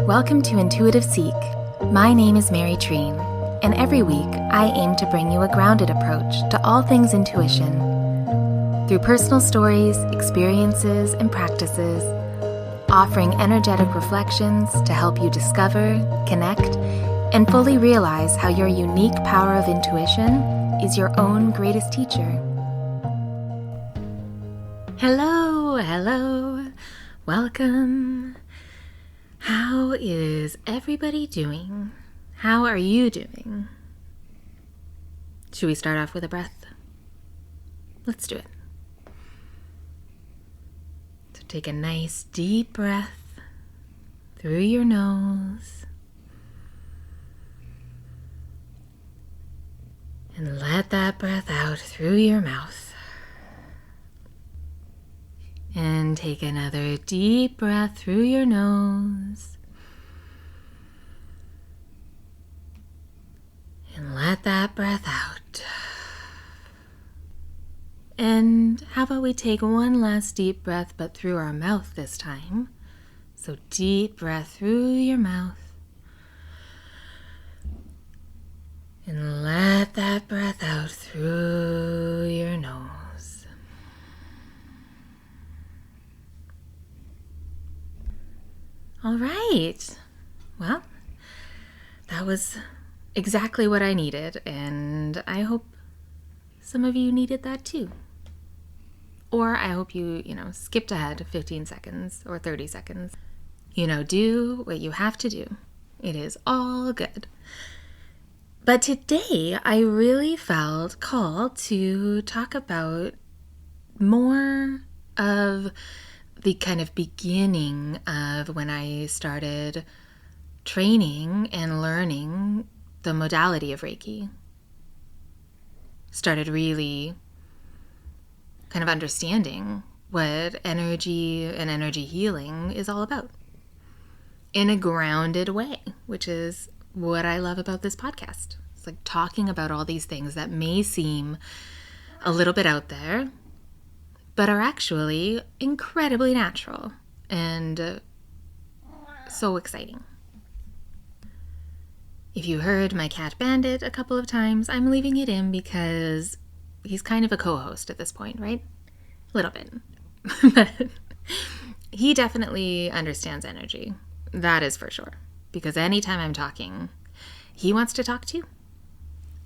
Welcome to Intuitive Seek. My name is Mary Treen, and every week I aim to bring you a grounded approach to all things intuition. Through personal stories, experiences, and practices, offering energetic reflections to help you discover, connect, and fully realize how your unique power of intuition is your own greatest teacher. Hello, welcome. How is everybody doing? How are you doing? Should we start off with a breath? Let's do it. So take a nice deep breath through your nose and let that breath out through your mouth. And take another deep breath through your nose. And let that breath out. And how about we take one last deep breath, but through our mouth this time. So deep breath through your mouth. And let that breath out through your nose. All right. Well, that was exactly what I needed, and I hope some of you needed that too. Or I hope you skipped ahead 15 seconds or 30 seconds. Do what you have to do. It is all good. But today, I really felt called to talk about more of the kind of beginning of when I started training and learning the modality of Reiki. Started really kind of understanding what energy and energy healing is all about in a grounded way, which is what I love about this podcast. It's like talking about all these things that may seem a little bit out there, but are actually incredibly natural and so exciting. If you heard my cat Bandit a couple of times, I'm leaving it in because he's kind of a co-host at this point, right? A little bit. But he definitely understands energy. That is for sure. Because anytime I'm talking, he wants to talk too.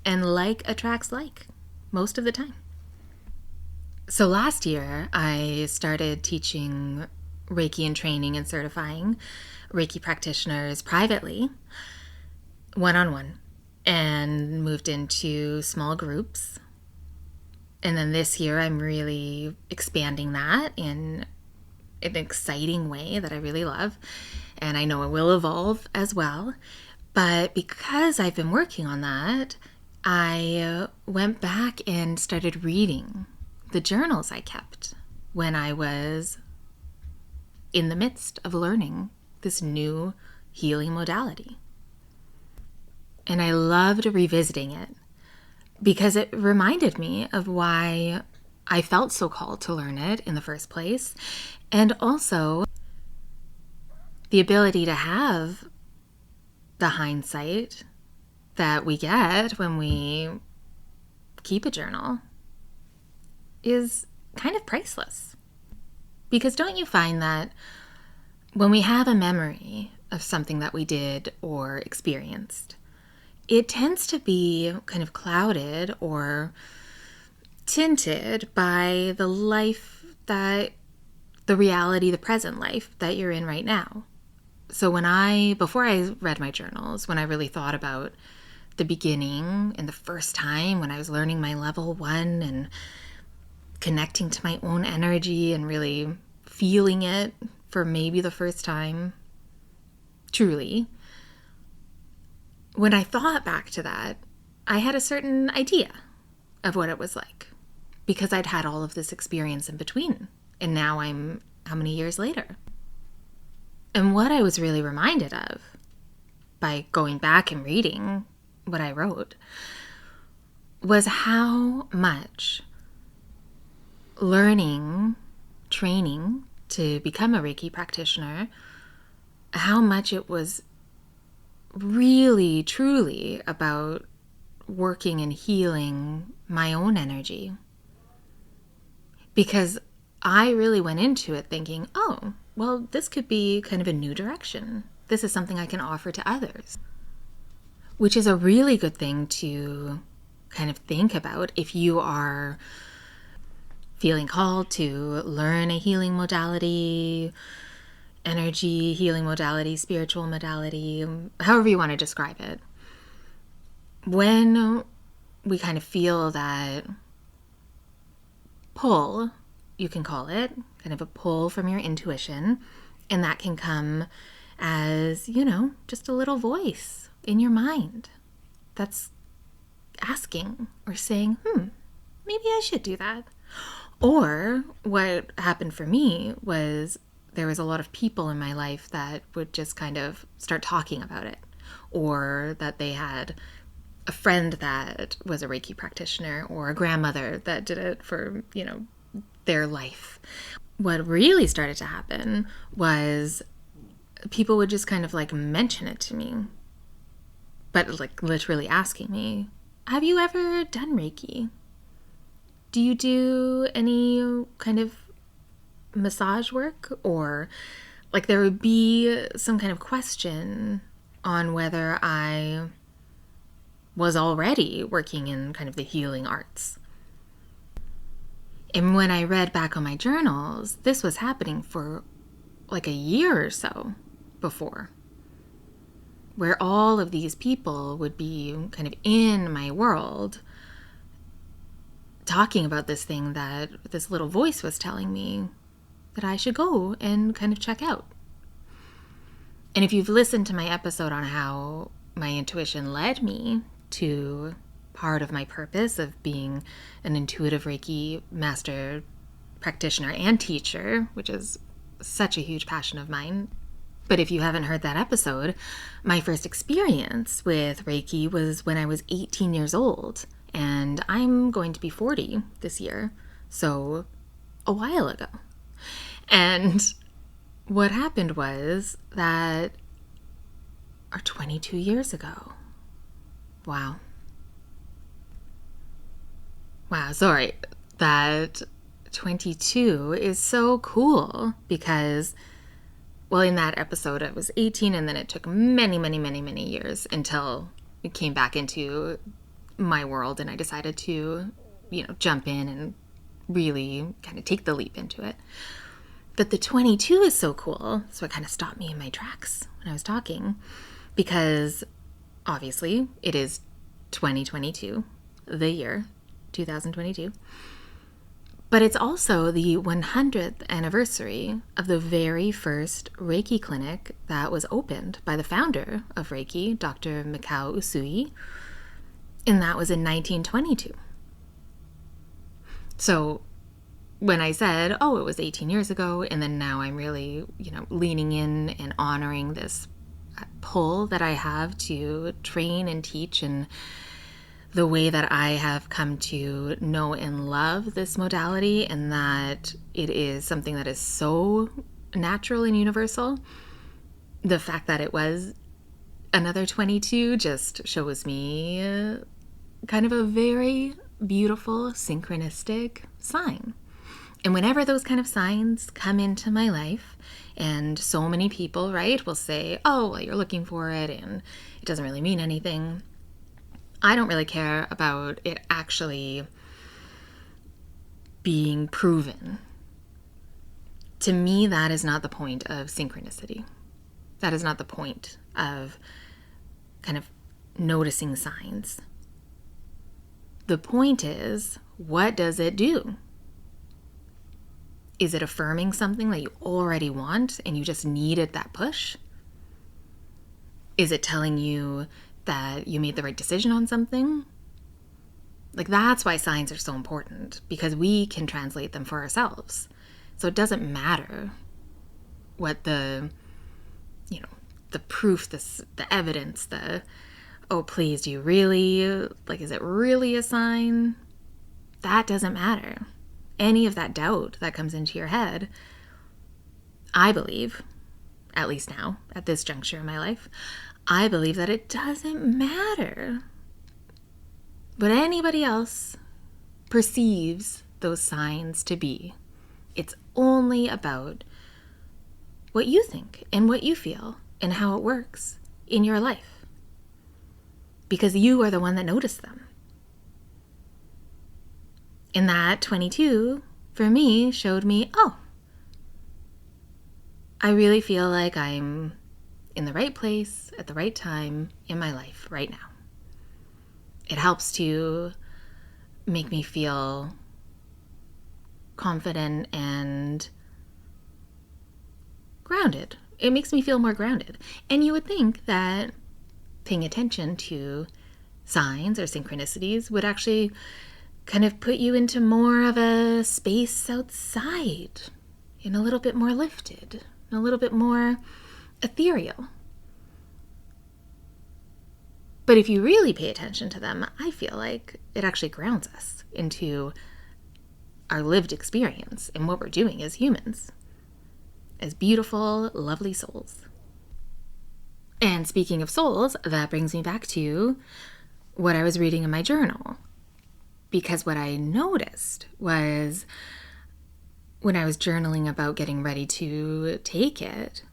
And like attracts like most of the time. So last year, I started teaching Reiki and training and certifying Reiki practitioners privately, one-on-one, and moved into small groups. And then this year, I'm really expanding that in an exciting way that I really love. And I know it will evolve as well. But because I've been working on that, I went back and started reading the journals I kept when I was in the midst of learning this new healing modality. And I loved revisiting it because it reminded me of why I felt so called to learn it in the first place, and also the ability to have the hindsight that we get when we keep a journal is kind of priceless. Because don't you find that when we have a memory of something that we did or experienced, it tends to be kind of clouded or tinted by the reality, the present life that you're in right now. So before I read my journals, when I really thought about the beginning and the first time when I was learning my level 1 and connecting to my own energy and really feeling it for maybe the first time, truly, when I thought back to that, I had a certain idea of what it was like because I'd had all of this experience in between. And now I'm how many years later? And what I was really reminded of by going back and reading what I wrote was how much learning, training to become a Reiki practitioner how much it was really, truly about working and healing my own energy. Because I really went into it thinking, oh, well, this could be kind of a new direction. This is something I can offer to others, which is a really good thing to kind of think about if you are feeling called to learn a healing modality, energy healing modality, spiritual modality, however you want to describe it. When we kind of feel that pull, you can call it, kind of a pull from your intuition, and that can come as, just a little voice in your mind that's asking or saying, maybe I should do that. Or what happened for me was there was a lot of people in my life that would just kind of start talking about it, or that they had a friend that was a Reiki practitioner, or a grandmother that did it for, their life. What really started to happen was people would just kind of like mention it to me, but like literally asking me, have you ever done Reiki? Do you do any kind of massage work? Or like there would be some kind of question on whether I was already working in kind of the healing arts. And when I read back on my journals, this was happening for like a year or so before, where all of these people would be kind of in my world talking about this thing that this little voice was telling me that I should go and kind of check out. And if you've listened to my episode on how my intuition led me to part of my purpose of being an intuitive Reiki master practitioner and teacher, which is such a huge passion of mine. But if you haven't heard that episode, my first experience with Reiki was when I was 18 years old, and I'm going to be 40 this year, so a while ago. And what happened was that, or 22 years ago. Wow, sorry. That 22 is so cool because, well, in that episode, I was 18, and then it took many, many, many, many years until it came back into my world, and I decided to, jump in and really kind of take the leap into it. But the 22 is so cool, so it kind of stopped me in my tracks when I was talking, because obviously it is 2022, the year 2022. But it's also the 100th anniversary of the very first Reiki clinic that was opened by the founder of Reiki, Dr. Mikao Usui, and that was in 1922. So when I said, oh, it was 18 years ago, and then now I'm really, leaning in and honoring this pull that I have to train and teach, and the way that I have come to know and love this modality, and that it is something that is so natural and universal, the fact that it was another 22 just shows me kind of a very beautiful synchronistic sign. And whenever those kind of signs come into my life, and so many people, right, will say, oh, well, you're looking for it and it doesn't really mean anything, I don't really care about it actually being proven. To me, that is not the point of synchronicity. That is not the point of kind of noticing signs. The point is, what does it do? Is it affirming something that you already want and you just needed that push? Is it telling you that you made the right decision on something? Like, that's why signs are so important, because we can translate them for ourselves. So it doesn't matter what the proof, the evidence, oh, please, do you really, is it really a sign? That doesn't matter. Any of that doubt that comes into your head, I believe, at least now, at this juncture in my life, I believe that it doesn't matter what anybody else perceives those signs to be. It's only about what you think and what you feel and how it works in your life. Because you are the one that noticed them. And that 22, for me, showed me, oh, I really feel like I'm in the right place at the right time in my life right now. It helps to make me feel confident and grounded. It makes me feel more grounded. And you would think that paying attention to signs or synchronicities would actually kind of put you into more of a space outside and a little bit more lifted, a little bit more ethereal. But if you really pay attention to them, I feel like it actually grounds us into our lived experience and what we're doing as humans, as beautiful, lovely souls. And speaking of souls, that brings me back to what I was reading in my journal. Because what I noticed was when I was journaling about getting ready to take it,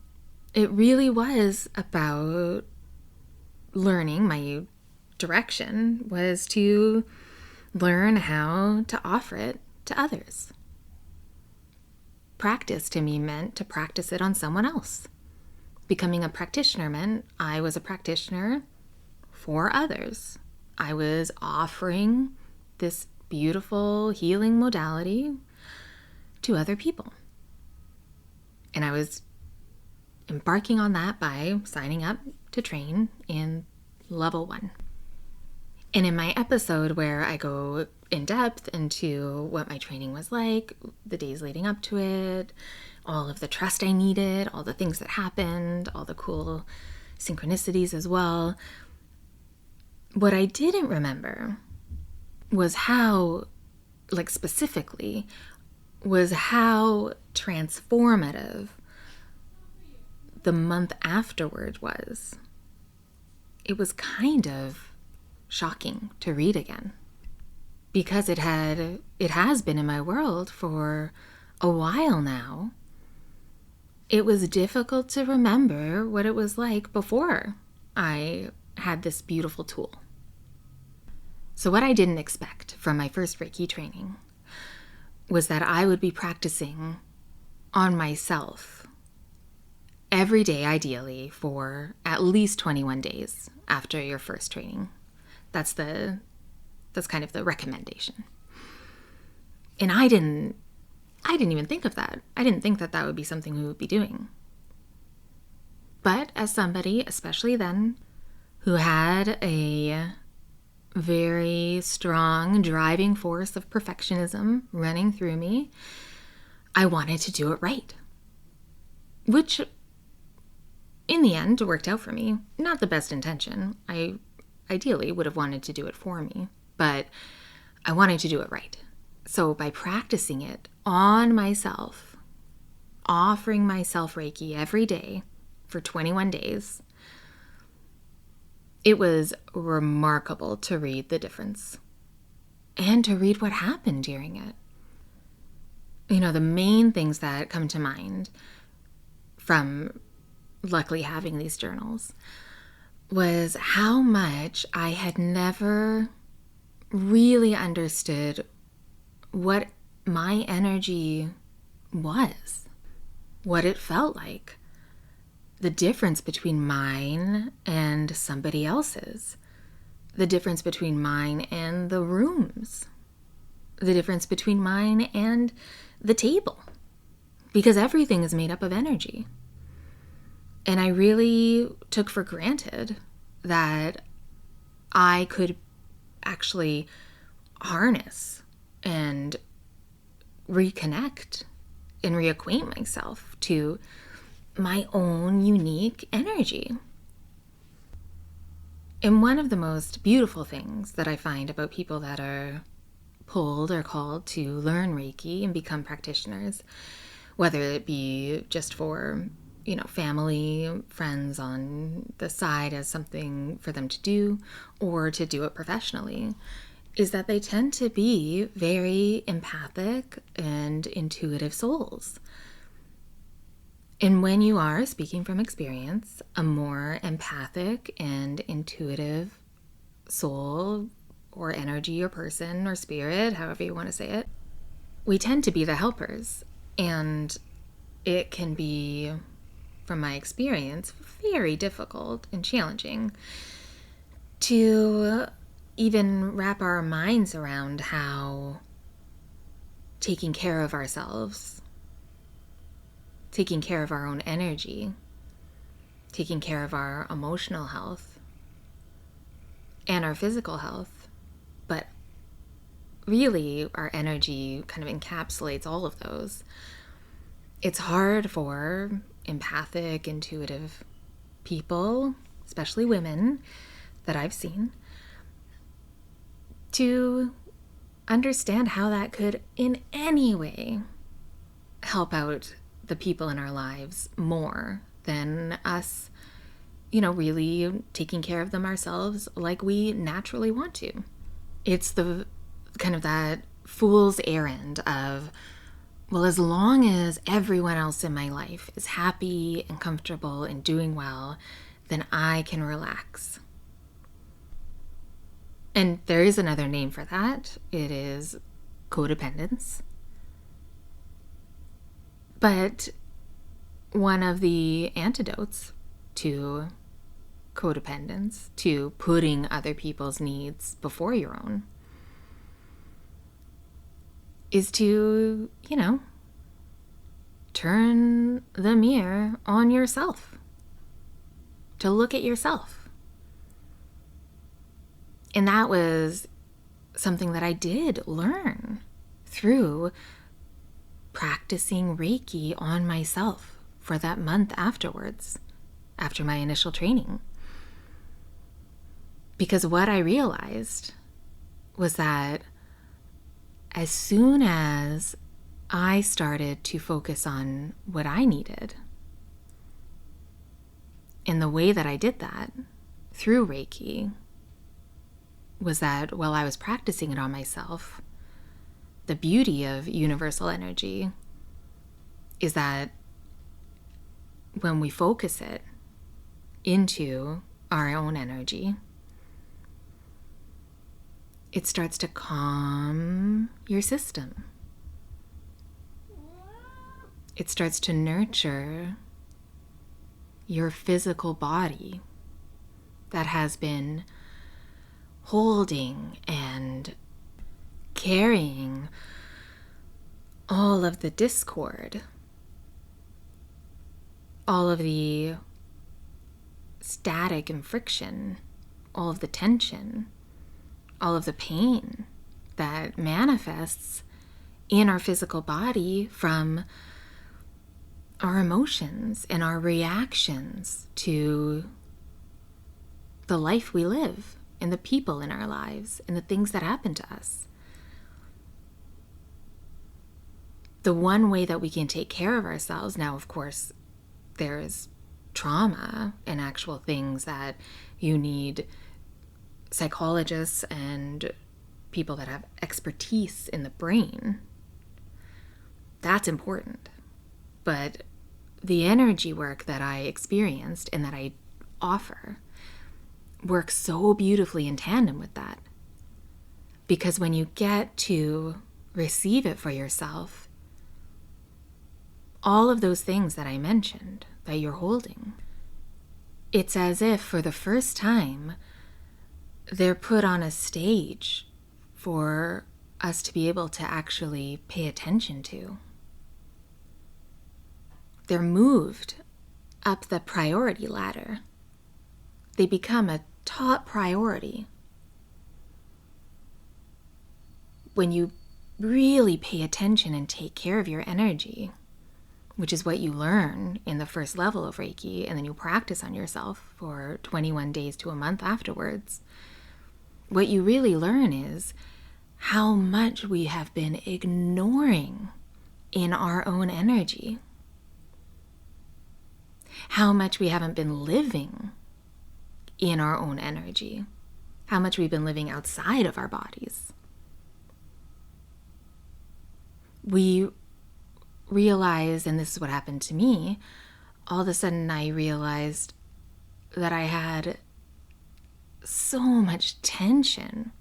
it really was about learning. My direction was to learn how to offer it to others. Practice to me meant to practice it on someone else. Becoming a practitioner meant I was a practitioner for others. I was offering this beautiful healing modality to other people. And I was embarking on that by signing up to train in level 1. And in my episode where I go in depth into what my training was like, the days leading up to it, all of the trust I needed, all the things that happened, all the cool synchronicities as well, what I didn't remember was how, like specifically, was how transformative the month afterward was. It was kind of shocking to read again because it has been in my world for a while now. It was difficult to remember what it was like before I had this beautiful tool. So what I didn't expect from my first Reiki training was that I would be practicing on myself every day, ideally, for at least 21 days after your first training. That's kind of the recommendation. And I didn't even think of that. I didn't think that would be something we would be doing. But as somebody, especially then, who had a very strong driving force of perfectionism running through me, I wanted to do it right. Which, in the end, worked out for me. Not the best intention. I ideally would have wanted to do it for me, but I wanted to do it right. So by practicing it on myself, offering myself Reiki every day for 21 days, it was remarkable to read the difference and to read what happened during it. You know, the main things that come to mind from luckily having these journals was how much I had never really understood what my energy was, what it felt like, the difference between mine and somebody else's, the difference between mine and the rooms, the difference between mine and the table, because everything is made up of energy. And I really took for granted that I could actually harness and reconnect and reacquaint myself to my own unique energy. And one of the most beautiful things that I find about people that are pulled or called to learn Reiki and become practitioners, whether it be just for, family, friends on the side as something for them to do, or to do it professionally, is that they tend to be very empathic and intuitive souls. And when you are, speaking from experience, a more empathic and intuitive soul or energy or person or spirit, however you want to say it, we tend to be the helpers. And it can be, from my experience, very difficult and challenging to even wrap our minds around how taking care of ourselves, taking care of our own energy, taking care of our emotional health and our physical health, but really our energy kind of encapsulates all of those. It's hard for empathic, intuitive people, especially women that I've seen, to understand how that could in any way help out the people in our lives more than us, really taking care of them ourselves like we naturally want to. It's the kind of that fool's errand of, well, as long as everyone else in my life is happy and comfortable and doing well, then I can relax. And there is another name for that. It is codependence. But one of the antidotes to codependence, to putting other people's needs before your own, is to, turn the mirror on yourself, to look at yourself. And that was something that I did learn through practicing Reiki on myself for that month afterwards, after my initial training. Because what I realized was that as soon as I started to focus on what I needed, and the way that I did that through Reiki was that while I was practicing it on myself, the beauty of universal energy is that when we focus it into our own energy, it starts to calm your system. It starts to nurture your physical body that has been holding and carrying all of the discord, all of the static and friction, all of the tension, all of the pain that manifests in our physical body from our emotions and our reactions to the life we live and the people in our lives and the things that happen to us. The one way that we can take care of ourselves, now of course there's trauma and actual things that you need psychologists and people that have expertise in the brain. That's important. But the energy work that I experienced and that I offer works so beautifully in tandem with that. Because when you get to receive it for yourself, all of those things that I mentioned that you're holding, it's as if for the first time they're put on a stage for us to be able to actually pay attention to. They're moved up the priority ladder. They become a top priority when you really pay attention and take care of your energy, which is what you learn in the first level of Reiki, and then you practice on yourself for 21 days to a month afterwards. What you really learn is how much we have been ignoring in our own energy. how much we haven't been living in our own energy, how much we've been living outside of our bodies. We realize, and this is what happened to me, all of a sudden I realized that I had so much tension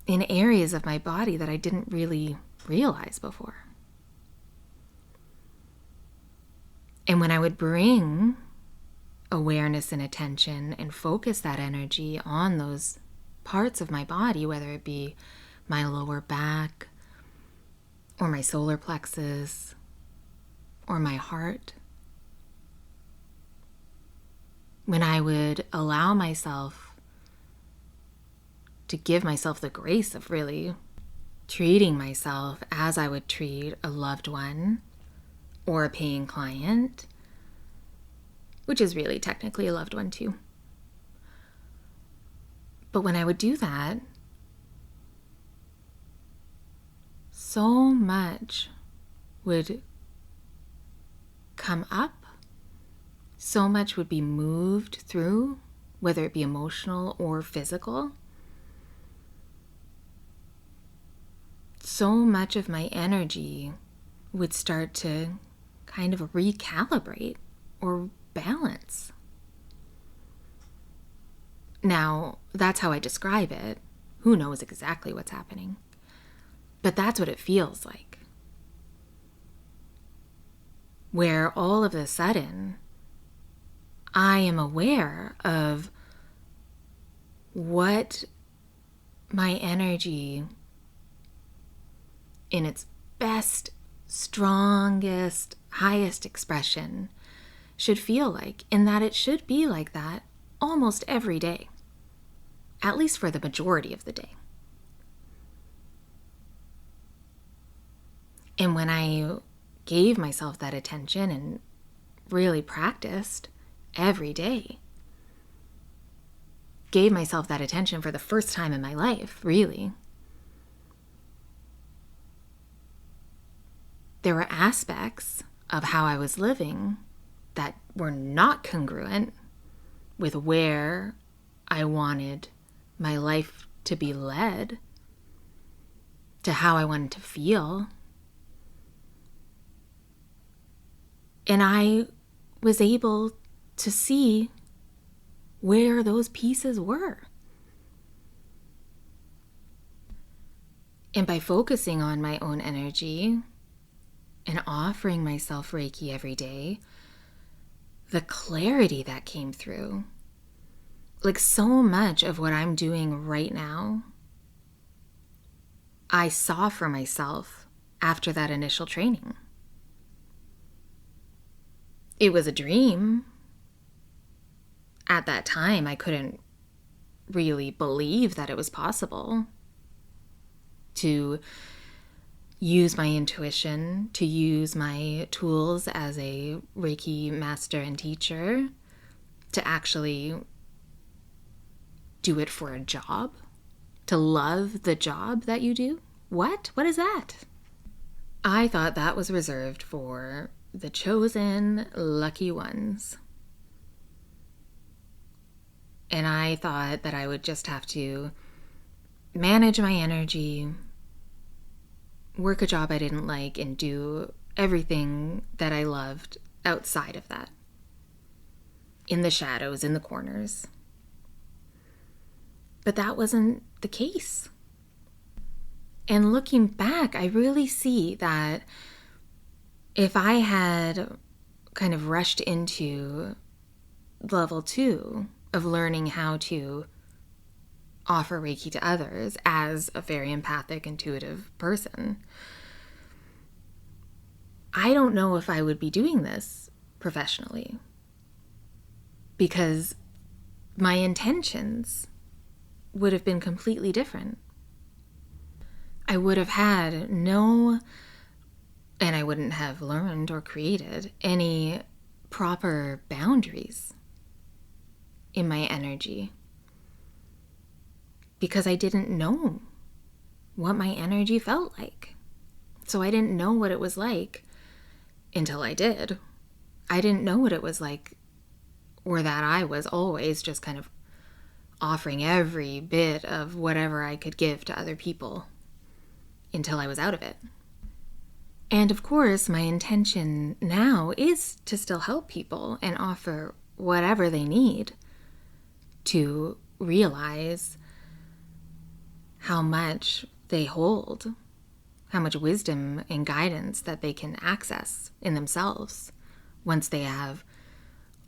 in areas of my body that I didn't really realize before. And when I would bring awareness and attention and focus that energy on those parts of my body, whether it be my lower back or my solar plexus or my heart, when I would allow myself to give myself the grace of really treating myself as I would treat a loved one or a paying client, which is really technically a loved one too. But when I would do that, so much would come up, so much would be moved through, whether it be emotional or physical. So much of my energy would start to kind of recalibrate or balance. Now, that's how I describe it. Who knows exactly what's happening? But that's what it feels like. Where all of a sudden, I am aware of what my energy in its best, strongest, highest expression should feel like, in that it should be like that almost every day, at least for the majority of the day. And when I gave myself that attention and really practiced every day, gave myself that attention for the first time in my life, really, there were aspects of how I was living that were not congruent with where I wanted my life to be led, to how I wanted to feel. And I was able to see where those pieces were. And by focusing on my own energy and offering myself Reiki every day, the clarity that came through, like so much of what I'm doing right now, I saw for myself after that initial training. It was a dream. At that time, I couldn't really believe that it was possible to use my intuition, to use my tools as a Reiki master and teacher, to actually do it for a job, to love the job that you do. What? What is that? I thought that was reserved for the chosen lucky ones. And I thought that I would just have to manage my energy, work a job I didn't like, and do everything that I loved outside of that, in the shadows, in the corners. But that wasn't the case. And looking back, I really see that if I had kind of rushed into level 2 of learning how to offer Reiki to others as a very empathic, intuitive person, I don't know if I would be doing this professionally, because my intentions would have been completely different. I would have had and I wouldn't have learned or created any proper boundaries in my energy, because I didn't know what my energy felt like. So I didn't know what it was like until I did. I didn't know what it was like, or that I was always just kind of offering every bit of whatever I could give to other people until I was out of it. And of course, my intention now is to still help people and offer whatever they need to realize how much they hold, how much wisdom and guidance that they can access in themselves once they have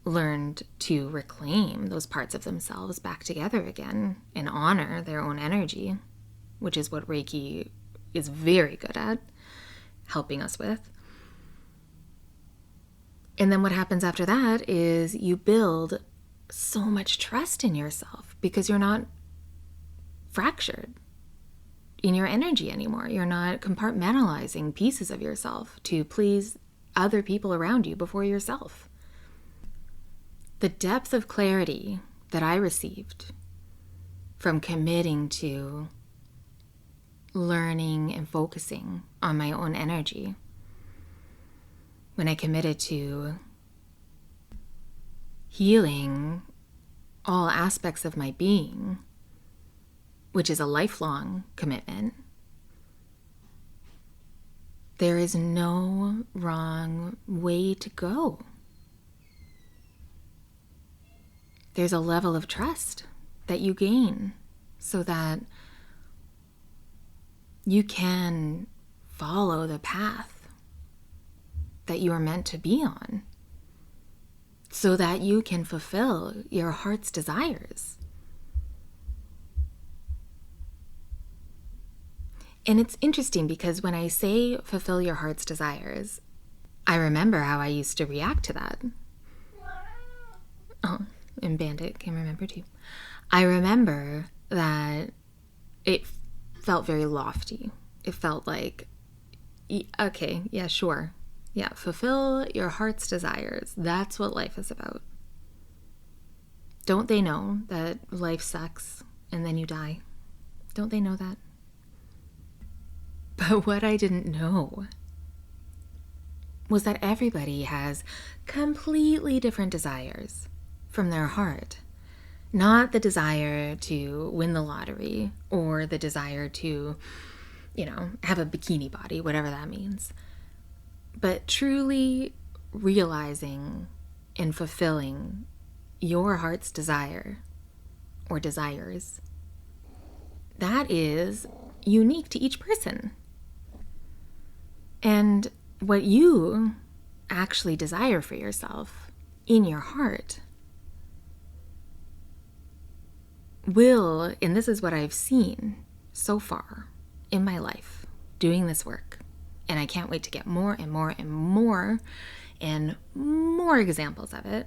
learned to reclaim those parts of themselves back together again and honor their own energy, which is what Reiki is very good at helping us with. And then what happens after that is you build so much trust in yourself because you're not fractured in your energy anymore. You're not compartmentalizing pieces of yourself to please other people around you before yourself. The depth of clarity that I received from committing to learning and focusing on my own energy, when I committed to healing all aspects of my being, which is a lifelong commitment, there is no wrong way to go. There's a level of trust that you gain so that you can follow the path that you are meant to be on, so that you can fulfill your heart's desires. And it's interesting because when I say fulfill your heart's desires, I remember how I used to react to that. Oh, and Bandit can remember too. I remember that it felt very lofty. It felt like, okay, yeah, sure. Yeah, fulfill your heart's desires. That's what life is about. Don't they know that life sucks and then you die? Don't they know that? But what I didn't know was that everybody has completely different desires from their heart. Not the desire to win the lottery or the desire to, have a bikini body, whatever that means. But truly realizing and fulfilling your heart's desire or desires, that is unique to each person. And what you actually desire for yourself in your heart will, and this is what I've seen so far in my life doing this work, and I can't wait to get more and more and more and more examples of it.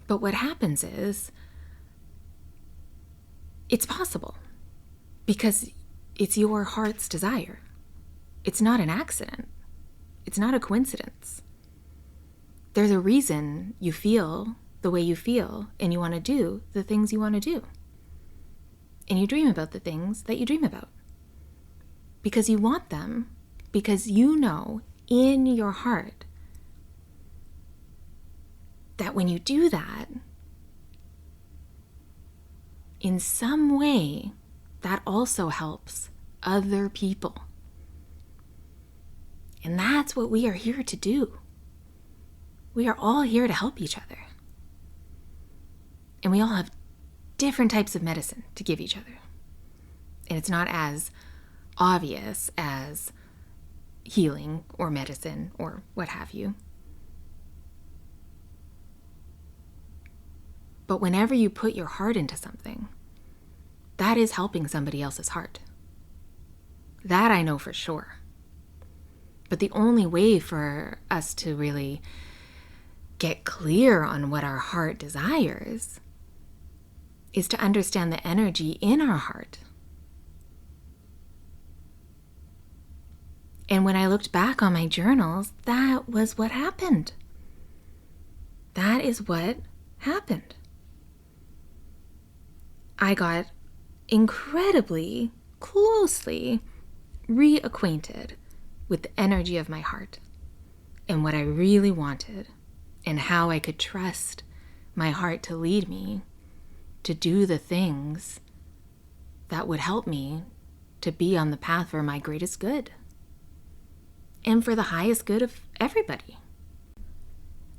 But what happens is it's possible because it's your heart's desire. It's not an accident. It's not a coincidence. There's a reason you feel the way you feel and you want to do the things you want to do. And you dream about the things that you dream about because you want them, because you know in your heart that when you do that, in some way, that also helps other people. And that's what we are here to do. We are all here to help each other. And we all have different types of medicine to give each other. And it's not as obvious as healing or medicine or what have you. But whenever you put your heart into something, that is helping somebody else's heart. That I know for sure. But the only way for us to really get clear on what our heart desires is to understand the energy in our heart. And when I looked back on my journals, that was what happened. That is what happened. I got incredibly closely reacquainted with the energy of my heart and what I really wanted and how I could trust my heart to lead me to do the things that would help me to be on the path for my greatest good and for the highest good of everybody.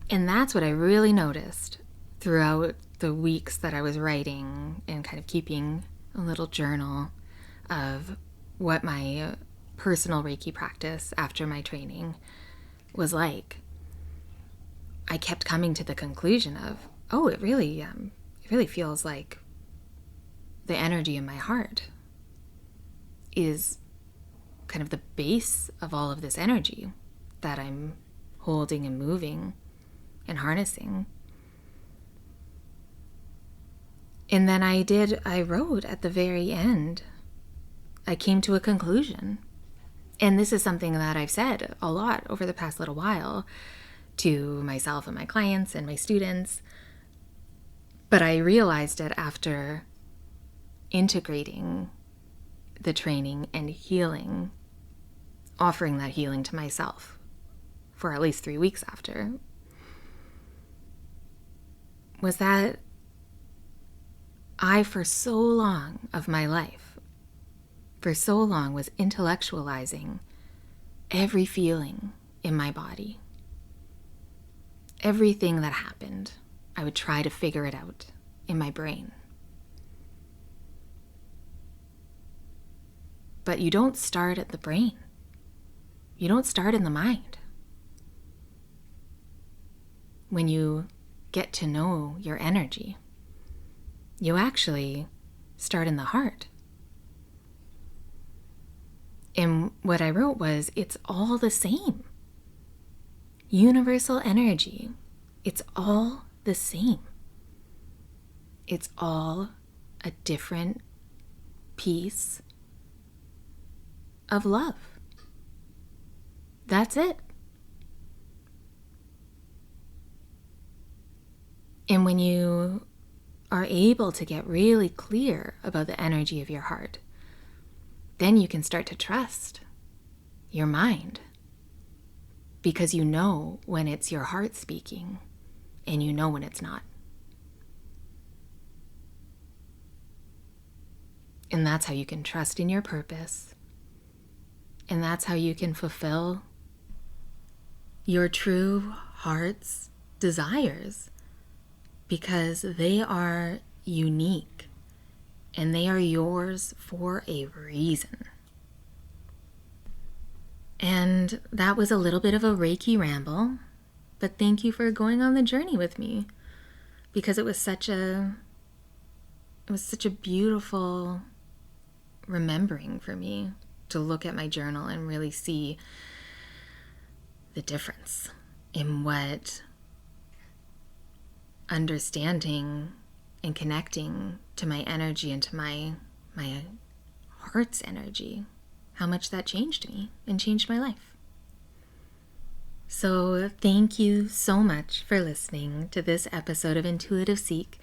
And that's what I really noticed throughout the weeks that I was writing and kind of keeping a little journal of what my personal Reiki practice after my training was like. I kept coming to the conclusion of, oh, it really feels like the energy in my heart is kind of the base of all of this energy that I'm holding and moving and harnessing. And then I wrote at the very end, I came to a conclusion. And this is something that I've said a lot over the past little while to myself and my clients and my students. But I realized it after integrating the training and healing, offering that healing to myself for at least 3 weeks after, was that I, for so long of my life, for so long was intellectualizing every feeling in my body. Everything that happened, I would try to figure it out in my brain. But you don't start at the brain. You don't start in the mind. When you get to know your energy, you actually start in the heart. And what I wrote was, it's all the same. Universal energy, it's all the same. It's all a different piece of love. That's it. And when you are able to get really clear about the energy of your heart, then you can start to trust your mind, because you know when it's your heart speaking and you know when it's not. And that's how you can trust in your purpose. And that's how you can fulfill your true heart's desires, because they are unique and they are yours for a reason. And that was a little bit of a Reiki ramble, but thank you for going on the journey with me, because it was such a beautiful remembering for me to look at my journal and really see the difference in what understanding and connecting to my energy and to my heart's energy, how much that changed me and changed my life. So thank you so much for listening to this episode of Intuitive Seek.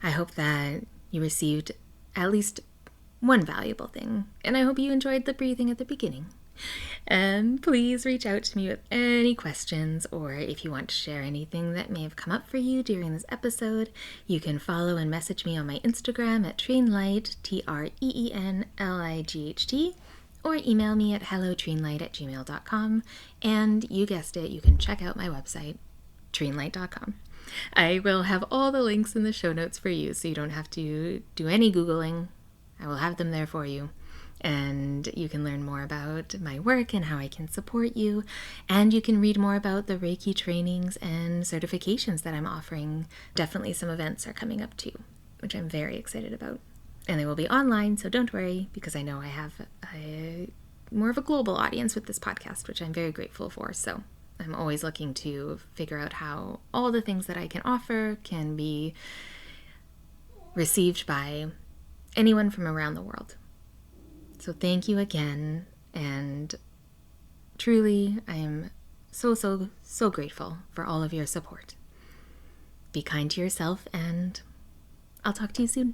I hope that you received at least one valuable thing, and I hope you enjoyed the breathing at the beginning. And please reach out to me with any questions, or if you want to share anything that may have come up for you during this episode, you can follow and message me on my Instagram at Treenlight, TREENLIGHT, or email me at hellotreenlight@gmail.com. And you guessed it, you can check out my website, treenlight.com. I will have all the links in the show notes for you, so you don't have to do any Googling. I will have them there for you. And you can learn more about my work and how I can support you. And you can read more about the Reiki trainings and certifications that I'm offering. Definitely some events are coming up too, which I'm very excited about. And they will be online, so don't worry, because I know I have more of a global audience with this podcast, which I'm very grateful for. So I'm always looking to figure out how all the things that I can offer can be received by anyone from around the world. So thank you again, and truly I am so grateful for all of your support. Be kind to yourself, and I'll talk to you soon.